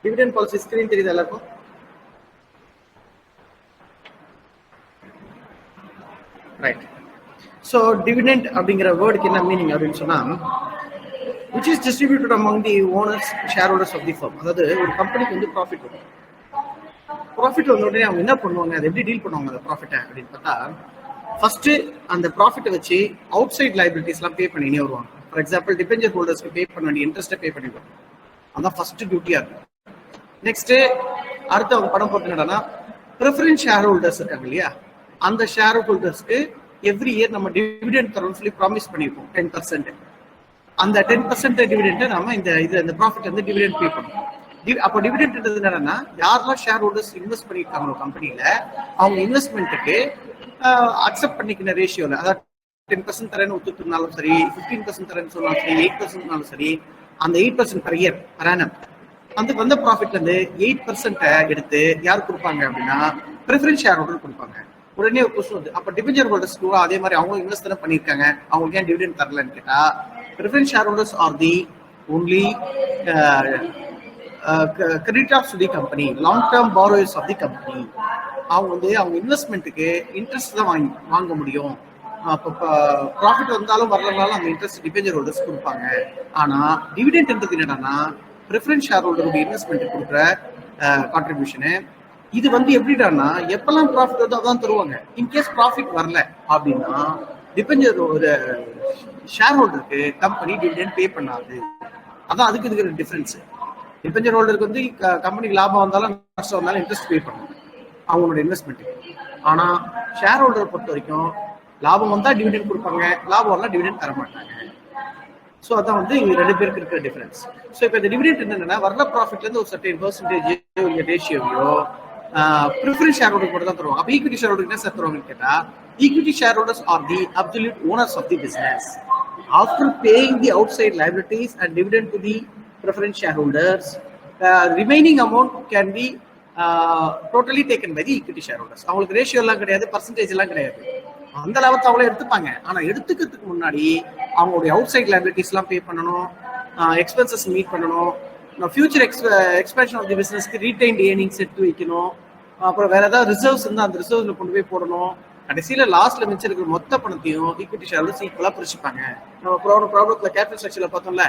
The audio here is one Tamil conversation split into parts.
டிவிடெண்ட் பாலிசி ஸ்கிரீன் தெரியுது எல்லாருக்கும்? ரைட். ஸோ டிவிடெண்ட் அப்படிங்கிற வேர்டுக்கு என்ன மீனிங் அப்படின்னு சொன்னா, which is distributed among the owners, shareholders of the firm. அதாவது ஒரு கம்பெனிக்கு வந்து ப்ராஃபிட் வரும். ப்ராஃபிட் வந்த உடனே அவங்க என்ன பண்ணுவாங்க, அதை எப்படி டீல் பண்ணுவாங்க அந்த ப்ராஃபிட்டை அப்படின்னு பார்த்தா, ஃபர்ஸ்ட் அந்த ப்ராஃபிட்டை வச்சு அவுட் சைட் லைபிலிட்டிஸ்லாம் பே பண்ணினே வருவாங்க. ஃபார் எக்ஸாம்பிள் டிபெஞ்சர் ஹோல்டர்ஸ்க்கு பே பண்ண வேண்டிய இன்ட்ரெஸ்ட்டை பே பண்ணிடுவாங்க. அதான் ஃபர்ஸ்ட் டியூட்டியா இருக்கும். நெக்ஸ்ட் அடுத்து அவங்க படம் போட்டு என்னன்னா, ப்ரிஃபரன்ஸ் ஷேர் ஹோல்டர்ஸ் இருக்காங்க இல்லையா, அந்த ஷேர் ஹோல்டர்ஸ்க்கு எவ்ரி இயர் நம்ம டிவிடெண்ட் தரோம்னு சொல்லி ப்ராமிஸ் பண்ணியிருக்கோம் 10%. அந்த 10% டிவிடெண்ட் நம்ம இந்த ப்ராஃபிட் வந்து டிவிடெண்ட் பே பண்ணுவோம். அப்போ டிவிடெண்ட் என்னன்னா, யாரெல்லாம் ஷேர் ஹோல்டர்ஸ் இன்வெஸ்ட் பண்ணியிருக்காங்க கம்பெனியில, அவங்க இன்வெஸ்ட்மெண்ட்டுக்கு அக்செப்ட் பண்ணிக்கிற ரேஷியோல, அதாவது 10% தரேன்னு ஒத்துக்கிட்டாலும் சரி, 15% தரேன்னு சொன்னாலும் சரி, 8%னாலும் சரி, அந்த 8% per year per annum அந்த வந்த ப்ராஃபிட்ல இருந்து 8% எடுத்து யார் கொடுப்பாங்க அப்படின்னா, ப்ரிஃபரன்ஸ் ஷேர் ஹோல்டர் கொடுப்பாங்க. உடனே ஒரு கொஸ்டின் வந்து, அப்ப டிபெஞ்சர் ஹோல்டர்ஸ்க்கு அதே மாதிரி அவங்க இன்வெஸ்ட் தானே பண்ணியிருக்காங்க, அவங்களுக்கு ஏன் டிவிடெண்ட் தரலன்னு கேட்டா, preference shareholders are the only creditors to the company, long-term borrowers of the company. அவங்க வந்து அவங்க இன்வெஸ்ட்மெண்ட்டுக்கு இன்ட்ரெஸ்ட் தான் வாங்க முடியும். அப்போ ப்ராஃபிட் வந்தாலும் வரலனாலும் அந்த இன்ட்ரெஸ்ட் டிபெஞ்சர் ஹோல்டர்ஸ் கொடுப்பாங்க. ஆனா டிவிடெண்ட்ன்றது என்னன்னா, ப்ரிஃபரன்ஸ் ஷேர் ஹோல்டருடைய இன்வெஸ்ட்மெண்ட் கொடுக்குற கான்ட்ரிபியூஷனு. இது வந்து எப்படின்னா, எப்பெல்லாம் ப்ராஃபிட் வருதோ அதான் தருவாங்க. இன்கேஸ் ப்ராஃபிட் வரல அப்படின்னா டிபெஞ்சர் ஒரு ஷேர் ஹோல்டருக்கு கம்பெனி டிவிடெண்ட் பே பண்ணாது. அதான் அதுக்கு இருக்கிற டிஃபரன்ஸ். டிபெஞ்சர் ஹோல்டருக்கு வந்து கம்பெனிக்கு லாபம் வந்தாலும் நஷ்டம் வந்தாலும் இன்ட்ரெஸ்ட் பே பண்ணும் அவங்களோட இன்வெஸ்ட்மெண்ட்டுக்கு. ஆனா ஷேர் ஹோல்டரை பொறுத்த வரைக்கும் லாபம் வந்தா டிவிடெண்ட் கொடுப்பாங்க, லாபம் வரலாம் டிவிடெண்ட் தர மாட்டாங்க. ஸோ அதான் வந்து இங்க 2 பேருக்கு இருக்கிற டிஃபரன்ஸ். ஸோ இப்போ இந்த டிவிடெண்ட் என்னன்னா, வர்ற ப்ராஃபிட்ல இருந்து ஒரு சர்டன் பெர்சன்டேஜ் ரேஷியோவையோ ப்ரிஃபரன்ஸ் ஷேர் ஹோல்டர் கூட தான் தருவாங்க. அப்போ ஈக்விட்டி ஷேர் ஹோல்டர் என்ன சார் தருவாங்கன்னு கேட்டா, equity shareholders are the absolute owners of the business. After paying the outside liabilities and dividend to the preference shareholders, remaining amount can be totally taken by the equity shareholders. அவங்களுக்கு ரேஷியோ எல்லாம் கிடையாது, பர்சன்டேஜ் எல்லாம் கிடையாது. அந்த லாபத்தை அவங்களே எடுத்துப்பாங்க. ஆனா எடுத்துக்கிறதுக்கு முன்னாடி அவங்களுடைய அவுட் சைட் லைபிலிட்டிஸ் எல்லாம் பே பண்ணணும், எக்ஸ்பென்சஸ் மீட் பண்ணணும், ஃபியூச்சர் எக்ஸ்பேன்ஷன் ஆஃப் தி பிசினஸ்க்கு ரீடைன்ட் ஏர்னிங்ஸ் எடுத்து வைக்கணும், அப்புறம் வேற ஏதாவது ரிசர்வ்ஸ் இருந்தால் அந்த ரிசர்வ்ல கொண்டு போய் போடணும். கடைசியில லாஸ்ட்ல மிச்சம் இருக்கிற மொத்த பணத்தையும் ஈக்விட்டி ஷேர்ஸ் ஈக்குவலா பிரிச்சுப்பாங்க. நம்ம ப்ராப்ளத்துல கேபிட்டல் ஸ்ட்ரக்சர்ல பார்த்தோம்ல,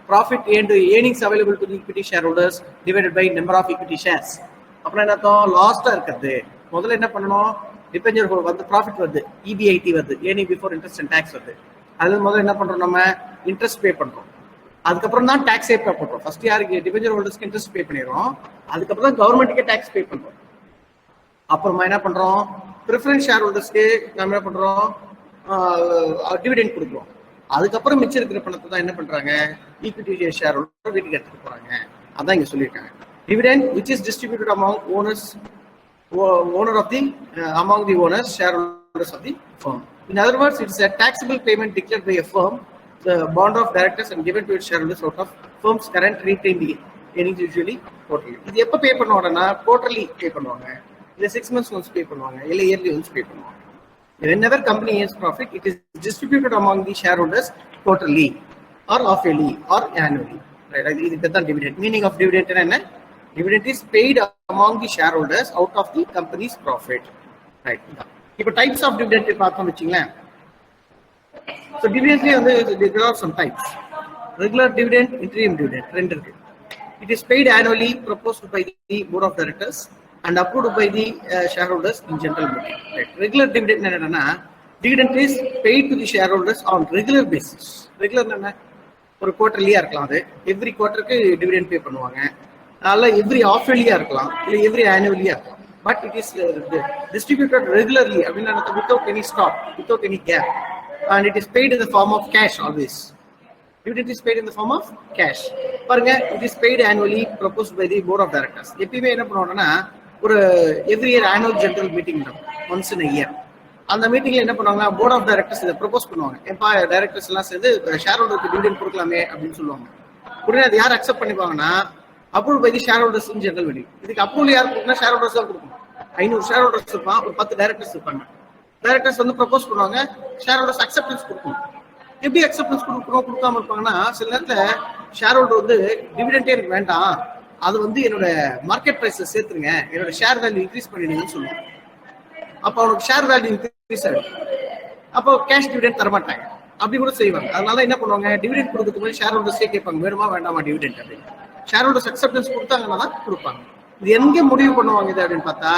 profit and earnings available to equity shareholders divided by number of equity shares. அப்புறம் என்ன அர்த்தம், லாஸ்டா இருக்கிறது முதல்ல என்ன பண்ணணும், டிபெஞ்சர் வந்து ப்ராஃபிட் வருது, EBIT வருது, earning before interest and tax வருது. அதுல முதல்ல என்ன பண்றோம், நம்ம இன்ட்ரெஸ்ட் பே பண்றோம், அதுக்கப்புறம் தான் டாக்ஸே பே பண்றோம். ஃபர்ஸ்ட் யாருக்கு டிபெஞ்சர் ஹோல்டர்ஸ்க்கு இன்ட்ரெஸ்ட் பே பண்ணிடுறோம், அதுக்கப்புறம் தான் கவர்மெண்ட்டுக்கே டாக்ஸ் பே பண்றோம். அப்புறமா என்ன பண்றோம், ப்ரிஃபரன்ஸ் ஷேர் ஹோல்டர்ஸ்க்கு நம்ம என்ன பண்றோம், டிவிடெண்ட் கொடுக்குறோம். அதுக்கப்புறம் மிச்சம் இருக்கிற பணத்தை தான் என்ன பண்றாங்க, ஈக்விட்டி ஷேர் ஹோல்டர் வீட்டுக்கு எடுத்துட்டு போறாங்க. அதான் இங்க சொல்லியிருக்காங்க. Dividend which is distributed among owners, owner of the among the owners, shareholders of the firm. In other words, it is a taxable payment declared by a firm, the bond of directors and given to its shareholders out of firm's current retained earnings, usually quarterly. இது எப்ப பே பண்ணுவாங்கன்னா quarterly பே பண்ணுவாங்க, இல்ல 6 months once பே பண்ணுவாங்க, இல்ல yearly once பே பண்ணுவாங்க. Whenever company earns profit, it is distributed among the shareholders quarterly or half-yearly or annually. Right? இது தான் dividend. Meaning of dividend என்ன? Dividend is paid among the shareholders out of the company's profit. Right. இப்போ types of dividend பார்த்தோம் வெச்சீங்களேன். So dividendலயே வந்து there are some types. Regular dividend, interim dividend ரெண்டு இருக்கு. It is paid annually, proposed by the board of directors and approved by the shareholders in general meeting. Right. Regular dividend என்னன்னா, dividend is paid to the shareholders on regular basis. Regular என்ன, ஒரு குவார்டர்லியா இருக்கலாம், அது எவ்ரி குவார்டருக்கு டிவிடெண்ட் பே பண்ணுவாங்க, அல்ல எவ்ரி ஆஃப் இயர்லியா இருக்கலாம், இல்லை எவ்ரி ஆனுவலியா இருக்கலாம். But it is distributed regularly அப்படின்னா without any stop, without any gap, and it is paid in the form of cash always. Dividend is paid in the form of cash. பாருங்க, it is paid annually, proposed by the board of directors. எப்பயுமே என்ன பண்ணுவாங்கன்னா, ஒரு every year annual general meeting நடக்கும், ஒன்ஸ் இன் இயர். அந்த மீட்டிங்ல என்ன பண்ணுவாங்க, போர்ட் ஆஃப் டைரக்டர்ஸ் இதை ப்ரொபோஸ் பண்ணுவாங்க. எப்பா டைரக்டர்ஸ் எல்லாம் சேர்ந்து ஷேர் ஹோல்டருக்கு டிவிடெண்ட் கொடுக்கலாமே அப்படின்னு சொல்லுவாங்க. உடனே அது யார் அக்செப்ட் பண்ணிப்பாங்கன்னா, approve by the share holders in general meeting. இதுக்கு அப்ரூவல் யார் கொடுக்கணும், ஷேர் ஹோல்டர்ஸ் தான் கொடுக்கணும். 500 ஷேர் ஹோல்டர்ஸ் இருப்பான், ஒரு 10 டைரக்டர்ஸ் இருப்பாங்க. டைரக்டர்ஸ் வந்து ப்ரொபோஸ் பண்ணுவாங்க, ஷேர் ஹோல்டர்ஸ் அக்செப்டன்ஸ் கொடுக்கணும். எப்படி அக்செப்டன்ஸ் கொடுக்காம இருப்பாங்கன்னா, சில நேரத்தில் ஷேர் ஹோல்டர் வந்து டிவிடெண்டே எனக்கு வேண்டாம், அது வந்து என்னோட மார்க்கெட் பிரைஸை சேர்த்துருங்க, என்னோட ஷேர் வேல்யூ இன்க்ரீஸ் பண்ணிடுங்கன்னு சொல்லுவோம். அப்போ அவனுக்கு ஷேர் வேல்யூ இன்க்ரீஸ் ஆகும். அப்போ கேஷ் டிவிடெண்ட் தரமாட்டாங்க, அப்படி கூட செய்வாங்க. அதனால என்ன பண்ணுவாங்க, டிவிடெண்ட் கொடுக்கறதுக்கு போது ஷேர் ஹோல்டர்ஸே கேட்பாங்க, வேணுமா வேண்டாமா டிவிடெண்ட் அப்படின்னு. ஷேர் ஹோல்டர்ஸ் அக்செப்டன்ஸ் கொடுத்தாங்கன்னா தான் கொடுப்பாங்க. இது எங்க முடிவு பண்ணுவாங்க இது அப்படின்னு பார்த்தா,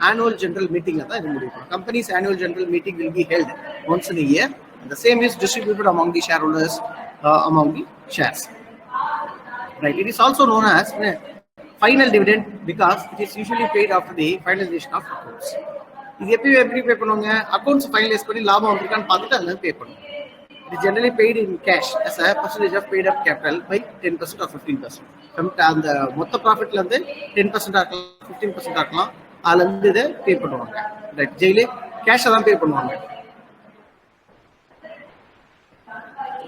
ஆனுவல் ஜெனரல் மீட்டிங்ல தான் இது முடிவு பண்ணுவாங்க. Companies annual general meeting will be held once in a year. The same is distributed among the shareholders, among the shares. Right. It is also known as final dividend because it is usually paid after the finalization of accounts. இது எப்படி பே பண்ணுவாங்க, அக்கௌண்ட்ஸ் ஃபைனலைஸ் பண்ணி லாபம் வந்திருக்கான்னு பார்த்துட்டு அதுல பே பண்ணுவாங்க. It is generally paid in cash as a percentage of paid up capital by 10% or 15%. அந்த மொத்த ப்ராஃபிட்ல இருந்து 10% இருக்கலாம், 15% இருக்கலாம், அதுல இருந்து இதை பே பண்ணுவாங்க. ரைட். ஜெயிலே கேஷ் தான் பே பண்ணுவாங்க.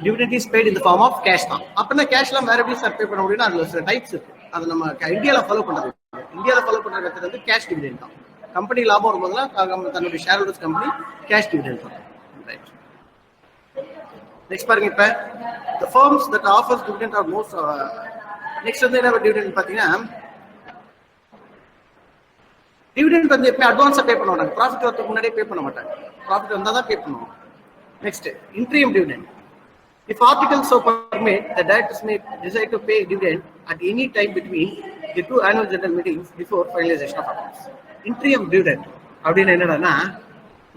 Dividend is paid in the form of cash தான். அப்பனா கேஷ்லாம் வேற எப்படி சார் பே பண்ண முடியும்னா அதுல சில டைப்ஸ் இருக்கு. அது நம்ம இந்தியால ஃபாலோ பண்றது. இந்தியால ஃபாலோ பண்ற மெத்தட் வந்து கேஷ் டிவிடெண்ட் தான். கம்பெனி லாபம் வரும்போதுலாம் தன்னுடைய share holders company cash dividend தான். ரைட். நெக்ஸ்ட் பாருங்க, இப்ப the firms that offers dividend are most next வந்து என்ன டிவிடெண்ட் பாத்தீங்கன்னா, டிவிடெண்ட் வந்து எப்பவுமே அட்வான்ஸா பே பண்ணுவாங்க. ப்ராஃபிட் வரதுக்கு முன்னாடியே பே பண்ண மாட்டாங்க. ப்ராஃபிட் வந்தா தான் பே பண்ணுவாங்க. Next interim dividend. If articles so permit, the directors may decide to pay dividend at any time between the two annual general meetings before finalization of accounts. Interim dividend அப்படின்னு என்னன்னா,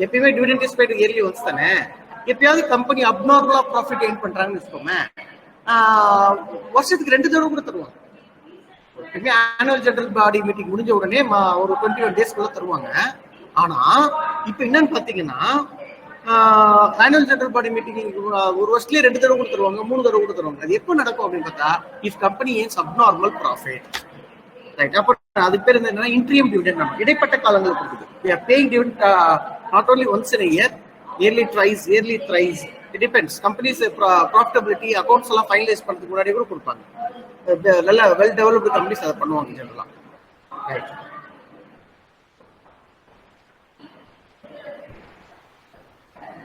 எப்பயுமே dividend is paid yearly once தானே. எப்பயாவது கம்பெனி அப்நார்மலா ப்ராஃபிட் எயின் பண்றாங்கன்னு வச்சுக்கோங்க, வருஷத்துக்கு 2 தடவை கூட தருவாங்க. எப்பயுமே ஆனுவல் ஜெனரல் பாடி மீட்டிங் முடிஞ்ச உடனே ஒரு 21 டேஸ்க்குள்ள தருவாங்க. ஆனா இப்ப என்னன்னு பாத்தீங்கன்னா, ஆனுவல் ஜெனரல் பாடி மீட்டிங் ஒரு வருஷத்துலயே 2 தடவை கொடுத்துருவாங்க, 3 தடவை கொடுத்துருவாங்க. அது எப்போ நடக்கும் அப்படின்னு பார்த்தா, if company earns abnormal profit. Right. அப்போ அதுக்கு பேர் என்னன்னா இன்ட்ரீம் டிவிடெண்ட். நம்ம இடைப்பட்ட காலங்கள் கொடுக்குது. We are paying dividend not only once in a year, yearly thrice. It depends. Companies profitability accounts எல்லாம் ஃபைனலைஸ் பண்றதுக்கு முன்னாடி கூட கொடுப்பாங்க. நல்ல வெல் டெவலப்டு கம்பெனிஸ் அதை பண்ணுவாங்க ஜெனரலா. ரைட்.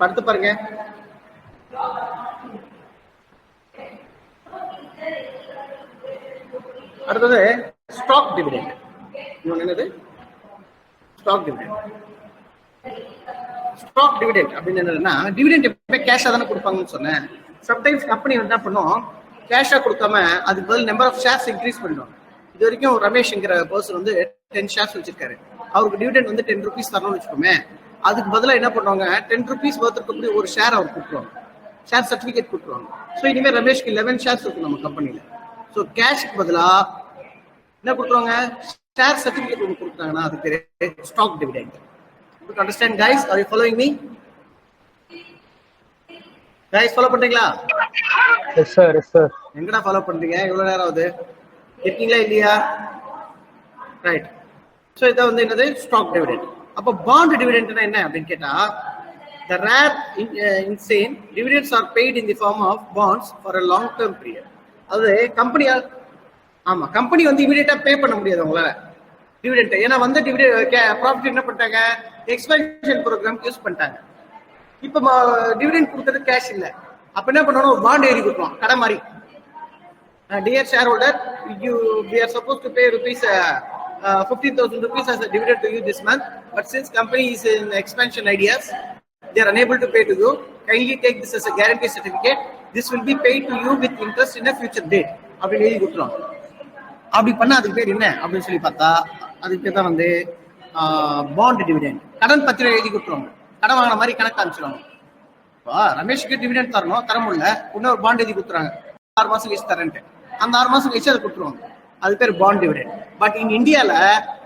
அடுத்து பாருங்க, அடுத்தது ஸ்டாக் டிவிடெண்ட். என்னது ஸ்டாக் டிவிடெண்ட்? ஸ்டாக் டிவிடெண்ட் அப்படின்னு என்னன்னா, டிவிடெண்ட் எப்பவுமே கேஷா தானே கொடுப்பாங்கன்னு சொன்னேன். சம்டைம்ஸ் கம்பெனி என்ன பண்ணும், கேஷா கொடுக்காம அதுக்கு பதில் நம்பர் ஆஃப் ஷேர்ஸ் இன்க்ரீஸ் பண்ணிடுவாங்க. இது வரைக்கும் ரமேஷ்ங்கிற பர்சன் வந்து 10 ஷேர்ஸ் வச்சிருக்காரு. அவருக்கு டிவிடெண்ட் வந்து 10 rupees தரணும்னு வச்சுக்கோமே, அதுக்கு பதிலாக என்ன பண்ணுவாங்க, 10 rupees worth இருக்கக்கூடிய ஒரு ஷேர் அவர் கொடுத்துருவாங்க, ஷேர் சர்டிஃபிகேட் கொடுத்துருவாங்க. ஸோ இனிமேல் ரமேஷ்க்கு 11 ஷேர்ஸ் இருக்கு நம்ம கம்பெனியில். ஸோ கேஷுக்கு பதிலாக என்ன கொடுத்துருவாங்க, ஷேர் சர்டிஃபிகேட் ஒன்று கொடுத்தாங்கன்னா அது பேர் stock dividend. Understand guys? Are you following me? Guys follow பண்றீங்களா? Yes sir, yes sir. எங்கடா ஃபாலோ பண்றீங்க? எவ்வளவு நேரம் ஆகுது? இருக்கீங்களா இல்லையா? ரைட். ஸோ இதான் வந்து என்னது ஸ்டாக் டிவிடெண்ட். அப்போ பாண்ட் டிவிடெண்ட்னா என்ன அப்படின்னு கேட்டா, the rare insane dividends are paid in the form of bonds for a long term period. அது கம்பெனியா, ஆமா, கம்பெனி வந்து இமிடியேட்டா பே பண்ண முடியாது உங்களால டிவிடெண்ட். ஏன்னா வந்து ப்ராஃபிட் என்ன பண்ணிட்டாங்க, எக்ஸ்பென்ஷன் ப்ரோக்ராம் யூஸ் பண்ணிட்டாங்க. இப்போ டிவிடெண்ட் கொடுத்தது கேஷ் இல்லை, அப்ப என்ன பண்ணணும், ஒரு பாண்ட் எழுதி கொடுக்கலாம் கடை மாதிரி. Dear share holder, we are supposed to pay rupees 15,000 rupees as a dividend to you this month, but since company is in expansion ideas, they are unable to pay to you. Kindly take this as a guarantee certificate. This will be paid to you with interest in a future date. அப்படி எழுதி கொடுத்துருவாங்க. அப்படி பண்ணா அதுக்கு பேர் என்ன அப்படின்னு சொல்லி பார்த்தா, அதுக்கு பேர் தான் வந்து பாண்ட் டிவிடெண்ட். கடன் பத்திரம் எழுதி கொடுத்துருவாங்க, கடன் வாங்கின மாதிரி கணக்கு காமிச்சிருவாங்க. ரமேஷ்க்கு டிவிடெண்ட் தரணும், தர முடியல, இன்னொரு பாண்ட் எழுதி கொடுத்துறாங்க, 6 மாசம் கழிச்சு தரேன்ட்டு. அந்த 6 மாசம் கழிச்சு அதை கொடுத்துருவாங்க. அது பேர் பாண்ட் டிவிடெண்ட். பட் இன் இந்தியால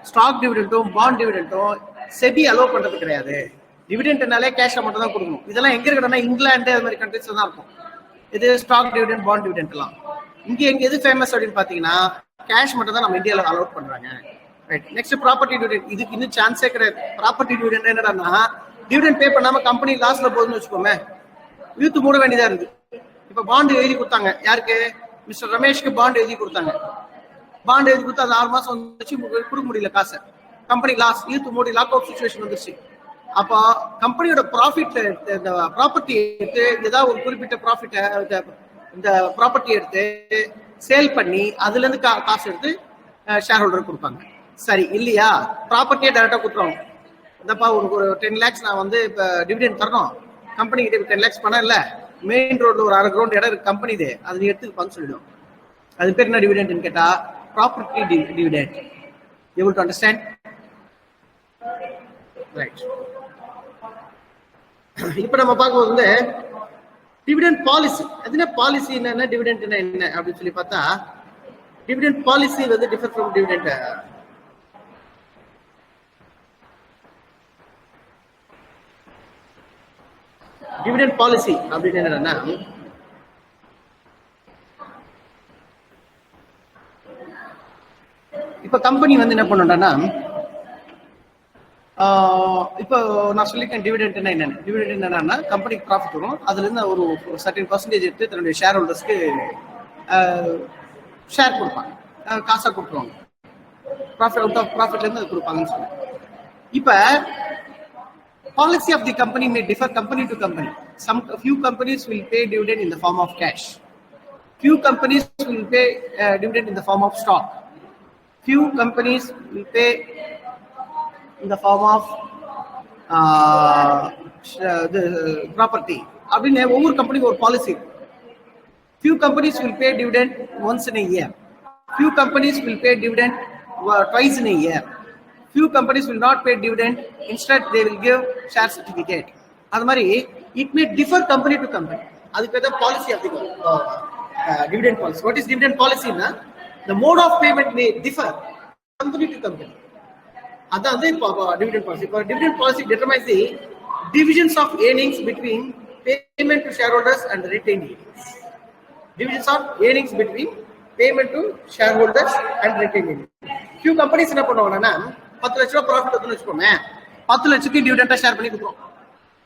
ஸ்டாக் டிவிடெண்டும் பாண்ட் டிவிடெண்டும் செபி அலோவ் பண்றது கிடையாது. டிவிடெண்ட்னாலே கேஷை மட்டும் தான் கொடுக்கணும். இதெல்லாம் எங்க இருக்குன்னா இங்கிலாந்து அது மாதிரி கண்ட்ரீஸ்ல தான் இருக்கும். இது ஸ்டாக் டிவிடெண்ட் பாண்ட் டிவிடெண்ட் எல்லாம். இங்க எங்க எது ஃபேமஸ் அப்படின்னு பாத்தீங்கன்னா கேஷ் மட்டும் தான் நம்ம இந்தியாவில் அலோவ் பண்றாங்க. ரைட். Next property dividend. இதுக்கு இன்னும் சான்ஸே கிடையாது. ப்ராப்பர்ட்டி டிவிடெண்ட் என்னன்னா, டிவிடெண்ட் பே பண்ணாம கம்பெனி லாஸ்ல போகுதுன்னு வச்சுக்கோமே, இழுத்து மூட வேண்டியதா இருக்கு. இப்ப பாண்ட் எழுதி கொடுத்தாங்க, யாருக்கு, மிஸ்டர் ரமேஷ்க்கு பாண்ட் எழுதி கொடுத்தாங்க. பாண்ட் எழுதி கொடுத்து அது 6 மாசம் வந்துச்சு, கொடுக்க முடியல காசை, கம்பெனி லாஸ், இழுத்து மூடி லாக் அவுட் சிச்சுவேஷன் வந்துருச்சு. அப்போ கம்பெனியோட ப்ராஃபிட், இந்த ப்ராப்பர்ட்டி எடுத்து ஏதாவது ஒரு குறிப்பிட்ட ப்ராஃபிட்டை இந்த ப்ராப்பர்ட்டி எடுத்து சேல் பண்ணி அதுல இருந்து காசு எடுத்து ஷேர் ஹோல்டர் கொடுப்பாங்க. சரி இல்லையா, ப்ராப்பர்ட்டியே டைரக்டா கொடுத்துருவாங்க. இந்தப்பா உனக்கு ஒரு 10 lakhs நான் வந்து இப்போ டிவிடெண்ட் தரணும், கம்பெனி கிட்ட 10 lakhs பணம் இல்லை, மெயின் ரோட்ல ஒரு 1/2 ground இடம் இருக்கு கம்பெனி இது, அது நீ எடுத்துப்பான்னு சொல்லிடும். அது பேர் என்ன டிவிடெண்ட் கேட்டா property dividend. able to understand? Right. இப்போ நம்ம பார்க்கும்போது வந்து டிவிடெண்ட் பாலிசி, அதுனா பாலிசி என்ன, டிவிடெண்ட் என்ன அப்படின்னு சொல்லி பார்த்தா, டிவிடெண்ட் பாலிசி வந்து differ from dividend. Dividend policy அப்படின்னு என்னன்னா, இப்ப கம்பெனி வந்து என்ன பண்ணணும்னா, இப்போ நான் சொல்லியிருக்கேன் டிவிடெண்ட்னா என்னன்னு. டிவிடெண்ட் என்னன்னா கம்பெனிக்கு ப்ராஃபிட் வரும், அதுல இருந்து ஒரு சர்டன் பர்சன்டேஜ் எடுத்து தன்னுடைய ஷேர் ஹோல்டர்ஸ்க்கு ஷேர் கொடுப்பாங்க, காசா கொடுத்துருவாங்க. ப்ராஃபிட் அவுட் ஆஃப் ப்ராஃபிட்ல இருந்து அது கொடுப்பாங்கன்னு சொன்னேன். இப்ப policy of the company may differ company to company. Few companies will pay dividend in the form of cash. Few companies will pay dividend in the form of stock. Few companies will pay in the form of the property. அப்படின்னு ஒவ்வொரு கம்பெனிக்கு ஒரு policy. Few companies will pay dividend once in a year. Few companies will pay dividend twice in a year. Few companies will not pay dividend, instead they will give share certificate. அது மாதிரி it may differ company to company. அதுக்கு பேர் தான் policy of the dividend policy. What is dividend policy na? The mode of payment may differ company to company. அதான் வந்து dividend policy. For dividend policy determines the divisions of earnings between payment to shareholders and retained earnings. Divisions of earnings between payment to shareholders and retained earnings. Few companies என்ன பண்ணுவாங்கன்னா 10 லட்ச ரூபாய் ப்ராஃபிட் வருதுன்னு வச்சுக்கோங்க, 10 லட்சத்துக்கு டிவிடெண்டா ஷேர் பண்ணி கொடுக்குறோம்.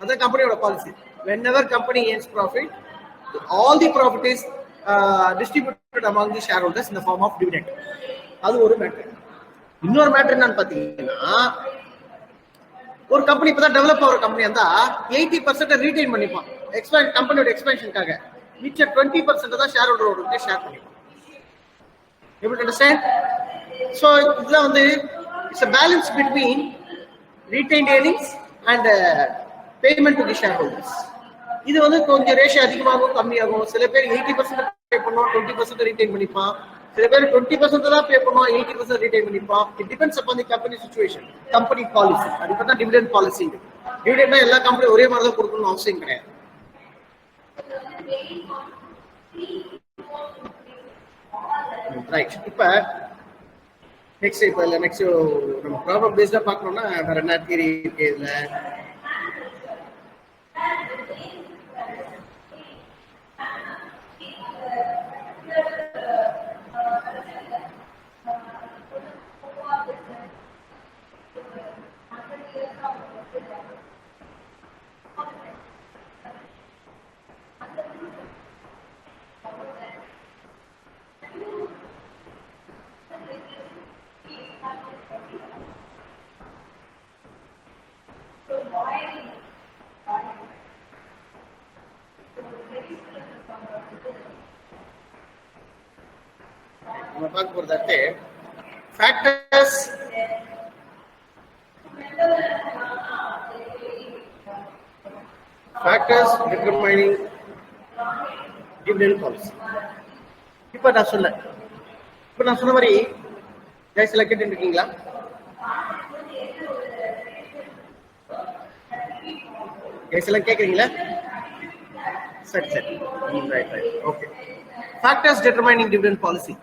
அதான் கம்பெனியோட policy. Whenever company earns profit, all the profit is distributed among the shareholders in the form of dividend. அது ஒரு மேட்டர். இன்னொரு மேட்டர் என்னன்னு பாத்தீங்கன்னா, ஒரு கம்பெனி இப்பதான் டெவலப் ஆகிற கம்பெனி இருந்தா 80% ரீடைன் பண்ணிப்பான் கம்பெனியோட எக்ஸ்பென்ஷனுக்காக, மிச்ச 20% தான் ஷேர் ஹோல்டரோட ஷேர் பண்ணிப்பான். எப்படி அண்டர்ஸ்டாண்ட்? ஸோ இதுதான் வந்து it's a balance between retained earnings and payment to the shareholders. இது வந்து கொஞ்சம் ரேஷியோ அதிகமாகும் கம்மியாகும். சில பேர் 80% பே பண்ணுவோம், 20% ரீடைன் பண்ணிப்பான். சில பேர் 20% தான் பே பண்ணுவோம், 80% ரீடைன் பண்ணிப்பான். It depends upon the company situation, company policy. அதுக்கு தான் டிவிடெண்ட் பாலிசி. டிவிடெண்ட்னா எல்லா கம்பெனியும் ஒரே மாதிரி தான் கொடுக்கணும்னு அவசியம் கிடையாது. ரைட். இப்ப நெக்ஸ்ட் நம்ம ப்ராப்ளம் பேஸ்டா பார்க்கணும்னா வேற என்ன தியரி இருக்கு இதுல? நம்ம பார்க்க போறது ஃபேக்டர்ஸ் டிட்டர்மைனிங் டிவிடெண்ட் பாலிசி. இப்ப நான் சொன்ன மாதிரி கைஸ் எல்லாம் கேட்டு இருக்கீங்களா? கைஸ் எல்லாம் கேக்குறீங்களா? சரி right okay. Factors determining dividend policy.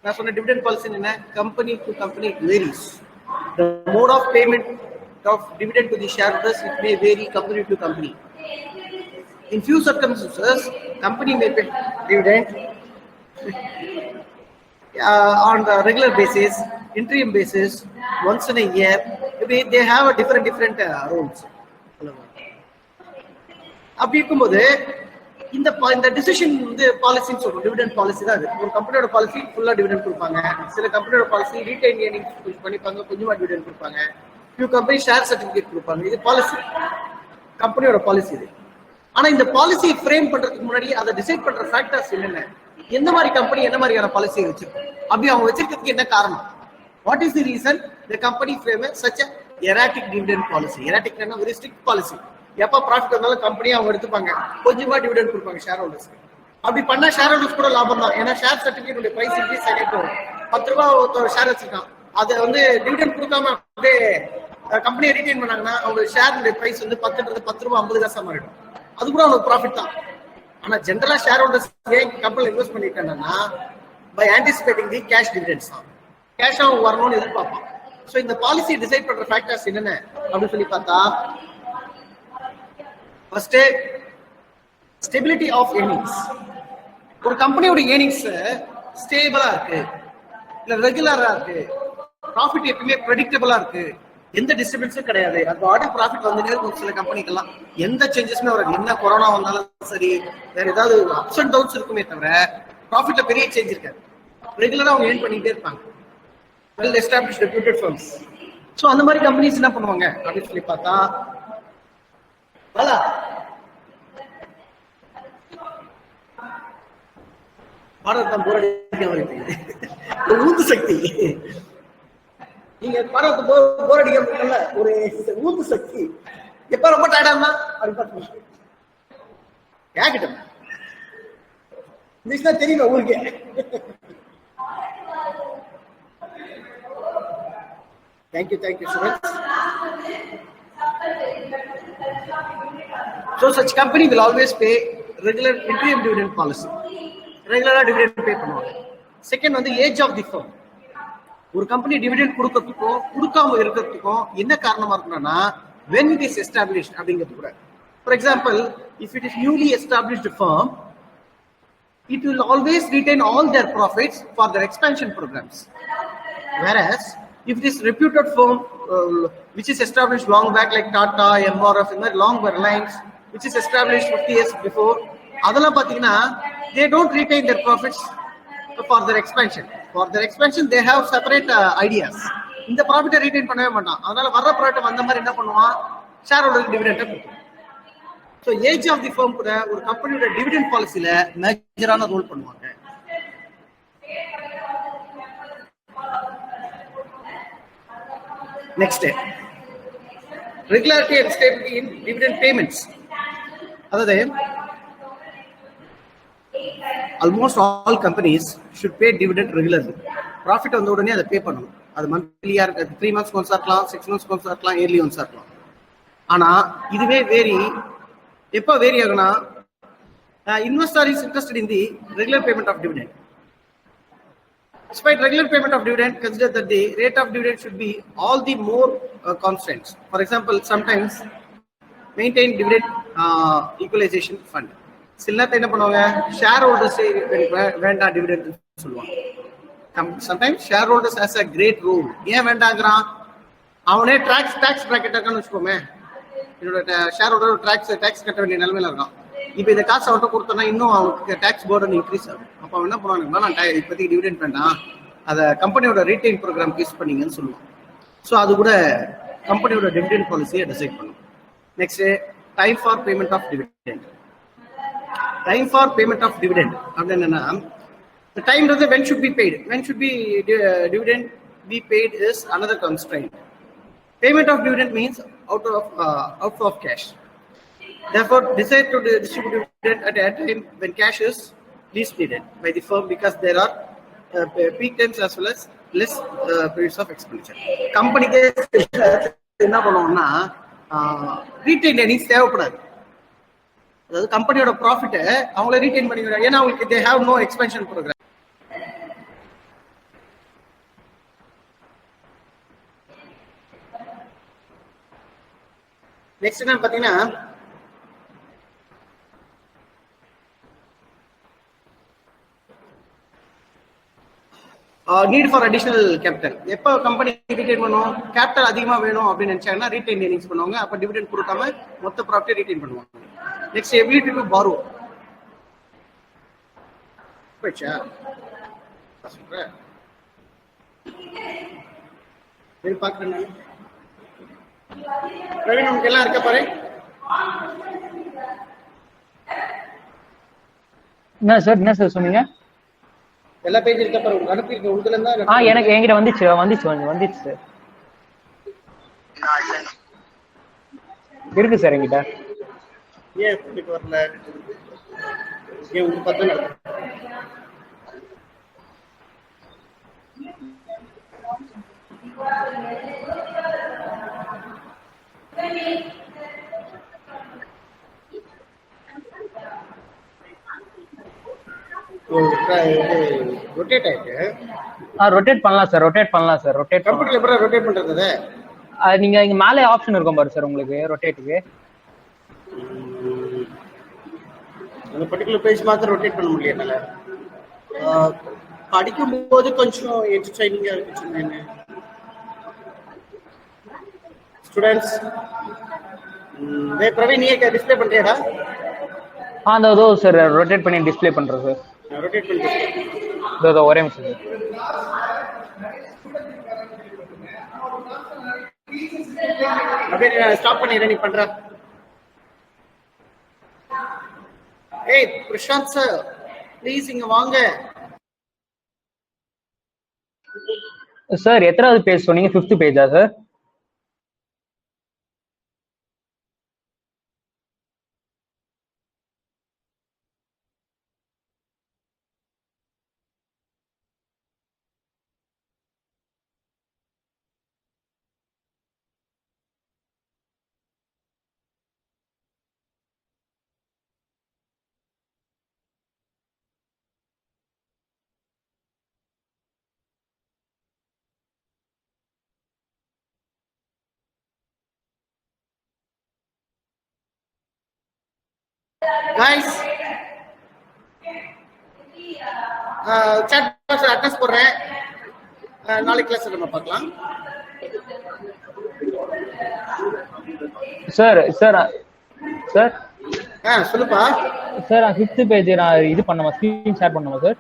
நான் சொன்ன டிவிடெண்ட் பாலிசி என்ன? Company to company it varies. The mode of payment of dividend to the shareholders, it may vary company to company. In few circumstances, company may pay dividend on the regular basis, interim basis, once in a year. They have a different rules. அப்படி இருக்கும்போது இந்த டிசிஷன் வந்து பாலிசின்னு சொல்றோம். டிவிடெண்ட் பாலிசி தான் அது. ஒரு கம்பெனியோட பாலிசி ஃபுல்லா டிவிடெண்ட் கொடுப்பாங்க, சில கம்பெனியோட பாலிசி ரீடைன் ஏர்னிங்ஸ் பண்ணிப்பாங்க, கொஞ்சமா டிவிடெண்ட் கொடுப்பாங்க, ஃபியூ கம்பெனி ஷேர் சர்டிபிகேட் கொடுப்பாங்க. இது பாலிசி, கம்பெனியோட பாலிசி இது. ஆனா இந்த பாலிசி ஃப்ரேம் பண்றதுக்கு முன்னாடி அதை டிசைட் பண்ற ஃபேக்டர்ஸ் என்னென்ன, எந்த மாதிரி கம்பெனி என்ன மாதிரியான பாலிசியை வச்சிருக்கோம், அப்படி அவங்க வச்சிருக்கிறதுக்கு என்ன காரணம், What is the reason the company frame such a erratic dividend policy? Erratic na very strict policy. எப்ப ப்ராஃபிட் வந்தாலும் கம்பெனி அவங்க எடுத்துப்பாங்க, கொஞ்சமா டிவிடெண்ட் கொடுப்பாங்க ஷேர் ஹோல்டர்ஸ்க்கு. அப்படி பண்ணா ஷேர் ஹோல்டர்ஸ் கூட லாபம் தான். ஏன்னா ஷேர் சர்டிபிகேட் பிரைஸ் இன்க்ரீஸ் ஆகிட்டு வரும். 10 ரூபாய் ஒரு ஷேர் வச்சிருக்கான், அதை வந்து டிவிடெண்ட் கொடுக்காம அப்படியே கம்பெனியை ரீடைன் பண்ணாங்கன்னா அவங்க ஷேர் பிரைஸ் வந்து 10 ரூபாய் 50 காசா மாறிடும். அது கூட அவங்களுக்கு ப்ராஃபிட் தான். ஆனா ஜென்ரலா ஷேர் ஹோல்டர்ஸ் கம்பெனியில் இன்வெஸ்ட் பண்ணிட்டாங்கன்னா by anticipating the cash dividends தான், கேஷ் அவங்க வரணும்னு எதிர்பார்ப்பான். ஸோ இந்த பாலிசி டிசைட் பண்ற ஃபேக்டர்ஸ் என்னென்ன அப்படின்னு சொல்லி பார்த்தா, ஃபர்ஸ்ட் ஸ்டெபிலிட்டி ஆஃப் ஏர்னிங்ஸ். ஒரு கம்பெனியோட ஏர்னிங்ஸ் ஸ்டேபிளா இருக்கு, இல்ல ரெகுலரா இருக்கு, ப்ராஃபிட் எப்பவுமே ப்ரெடிக்டபிளா இருக்கு, எந்த டிஸ்டர்பன்ஸும் கிடையாது. அது ஆர்டர் ப்ராஃபிட் வந்துட்டே இருக்கும். சில கம்பெனிக்கெல்லாம் எந்த சேஞ்சஸுமே வராது. என்ன கொரோனா வந்தாலும் சரி, வேற ஏதாவது அப்ஸ் அண்ட் டவுன்ஸ் இருக்குமே தவிர ப்ராஃபிட்ல பெரிய சேஞ்ச் இருக்காது. ரெகுலரா அவங்க ஏர்ன் பண்ணிட்டே இருப்பாங்க. Well established reputed firms. So அந்த மாதிரி கம்பெனிஸ் என்ன பண்ணுவாங்க அப்படின்னு சொல்லி பார்த்தா, ஊந்து சக்தி, நீங்க பாடத்தை போர் அடிக்கிறதுல ஒரு ஊந்து சக்தி. எப்ப ரொம்ப டயர்டா அப்படின்னு கேக்கிட்டேன் தெரியுமா ஊருக்கே. Thank you Suresh. So such company will always pay regular interim dividend policy. Regular dividend pay பண்ணுவாங்க. செகண்ட் வந்து ஏஜ் ஆஃப் தி ஃபர்ம். ஒரு கம்பெனி டிவிடெண்ட் கொடுக்கறதுக்கும் கொடுக்காம இருக்கிறதுக்கும் என்ன காரணமா இருக்குன்னா, when it is established அப்படிங்கிறது கூட. For example, if it is newly established firm, it will always retain all their profits for their expansion programs. Whereas if it is reputed firm which is established long back like Tata, MRF, in that long lines which is established 50 years before, அதெல்லாம் பாத்தீங்கன்னா they don't retain their profits for their expansion. For their expansion they have separate ideas. இந்த ப்ராஃபிட்டை ரீடைன் பண்ணவே மாட்டான். அதனால வர்ற ப்ராஃபிட் வந்த மாதிரி என்ன பண்ணுவான், ஷேர் ஹோல்டருக்கு டிவிடெண்டை கொடுக்கும். So age of the firm கூட ஒரு கம்பெனியோட டிவிடெண்ட் பாலிசியில மேஜரான ரோல் பண்ணுவாங்க. Next, regularity and stability in dividend payments. அதாவது almost all companies should pay dividend regularly. Profit வந்த உடனே அதை பே பண்ணணும். அது மந்த்லியா இருக்கு, 3 months ஒன்ஸ் இருக்கலாம், 6 months ஒன்ஸ் இருக்கலாம், இயர்லி ஒன்ஸ் இருக்கலாம். ஆனா இதுவே எப்போ வேரி ஆகுனா, investor is interested in the regular payment of dividend. Despite regular payment of dividend, consider that the rate of dividend should be all the more constants. For example, sometimes maintain dividend equalization fund. சில நேரத்தை என்ன பண்ணுவாங்க, ஷேர் ஹோல்டர்ஸ் வேண்டாம் டிவிடெண்ட் சொல்லுவாங்க. Sometimes shareholders has a great role. ஏன் வேண்டாங்கிறான், அவனே டாக்ஸ் பிராக்கெட் இருக்கான்னு வச்சுக்கோமே, என்னோட ஷேர் ஹோல்டர் டாக்ஸ் கட்ட வேண்டிய நிலைமையில இருக்கான். இப்போ இந்த காசு அவன்கிட்ட கொடுத்தோன்னா இன்னும் அவனுக்கு டாக்ஸ் போர்டன் இன்க்ரீஸ் ஆகும். அப்போ அவன் என்ன பண்ணுவானுங்கன்னா, நான் இப்போதைக்கு டிவிடெண்ட் வேண்டாம், அதை கம்பெனியோட ரீட்டைன் ப்ரோக்ராம் யூஸ் பண்ணீங்கன்னு சொல்லுவான். ஸோ அது கூட கம்பெனியோட டிவிடெண்ட் பாலிசியை டிசைட் பண்ணும். Next, time for payment of dividend. Time for payment of dividend அப்படின்னு என்னன்னா, the time when should be paid, when should be dividend be paid is another constraint. Payment of dividend means out of cash. Therefore, decide to distribute dividend at a time when cash is least needed by the firm, because there are peak times as well as less periods of expenditure. Company என்ன பண்ணுவோம்னா, ரீடைன் எர்னிங்ஸ் தேவைப்படாது. அதாவது கம்பெனியோட ப்ராஃபிட்டை அவங்கள ரீடைன் பண்ணிக்கிறாங்க. ஏன்னா அவங்களுக்கு they have no expansion program. Next என்ன பாத்தீங்கன்னா, நீட் ஃபார் அடிஷனல் கேபிட்டல். எப்போ கம்பெனி ரீடைன் பண்ணுவோம், கேபிட்டல் அதிகமாக வேணும் அப்படின்னு நினைச்சாங்கன்னா ரீடைன் ஏர்னிங்ஸ் பண்ணுவாங்க. அப்போ டிவிடெண்ட் கொடுக்காம மொத்த ப்ராஃபிட்டை ரீடைன் பண்ணுவாங்க. Next, ability to borrow. பார்க்குறேன் பிரவீன், உங்களுக்கு எல்லாம் இருக்க பாரு. என்ன சார் சொன்னீங்க? எல்லா பேஜ் இருக்க பாரு, உங்களுக்கு அனுப்பியிருக்கேன். உங்களுதுல இருந்தா எனக்கு என்கிட்ட வந்துச்சு சார். இருக்கு சார் என்கிட்ட. ஏன் உங்களுக்கு வரல? ஏன் உங்களுக்கு பார்த்தா நடக்கும்? ரொட்டேட் ஆயிட்டு ரொட்டேட் பண்ணலாம் சார். ரொட்டேட் கம்ப்யூட்டர்ல எப்படி ரொட்டேட் பண்றது? நீங்க இங்க மேலே ஆப்ஷன் இருக்கும் பாரு சார் உங்களுக்கு ரொட்டேட்டுக்கு. அந்த பர்டிகுலர் பேஜ் மாத்திரம் ரொட்டேட் பண்ண முடியல என்னால. படிக்கும்போது கொஞ்சம் என்டர்டைனிங்கா இருந்துச்சு. ஸ்டூடெண்ட்ஸ் பிரவீன் நீ டிஸ்ப்ளே பண்றியாடா? அதோ சார் ரொட்டேட் பண்ணி டிஸ்ப்ளே பண்றேன் சார். ரொட்டேட் பண்ணி ஒரே நிமிஷம் சார். அப்படியே ஸ்டாப் பண்ணிடுறேன், நீ பண்ற. ஏய் பிரசாந்த் சார் ப்ளீஸ் இங்க வாங்க சார். எத்தனாவது பேஜ் சொன்னீங்க? 5th பேஜா sir? guys chat box address போடுறேன். நாளைக்கு கிளாஸ் நம்ம பார்க்கலாம். சார் சொல்லுப்பா சார். 5th பேஜ் நான் இது பண்ணுமா, ஸ்கிரீன் ஷேர் பண்ணுமா சார்?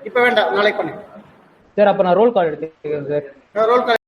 இப்போ வேண்டாம், நாளைக்கு பண்ணு சார். அப்ப நான் ரோல் கால் எடுத்துக்கிறேன் சார். ரோல் கால்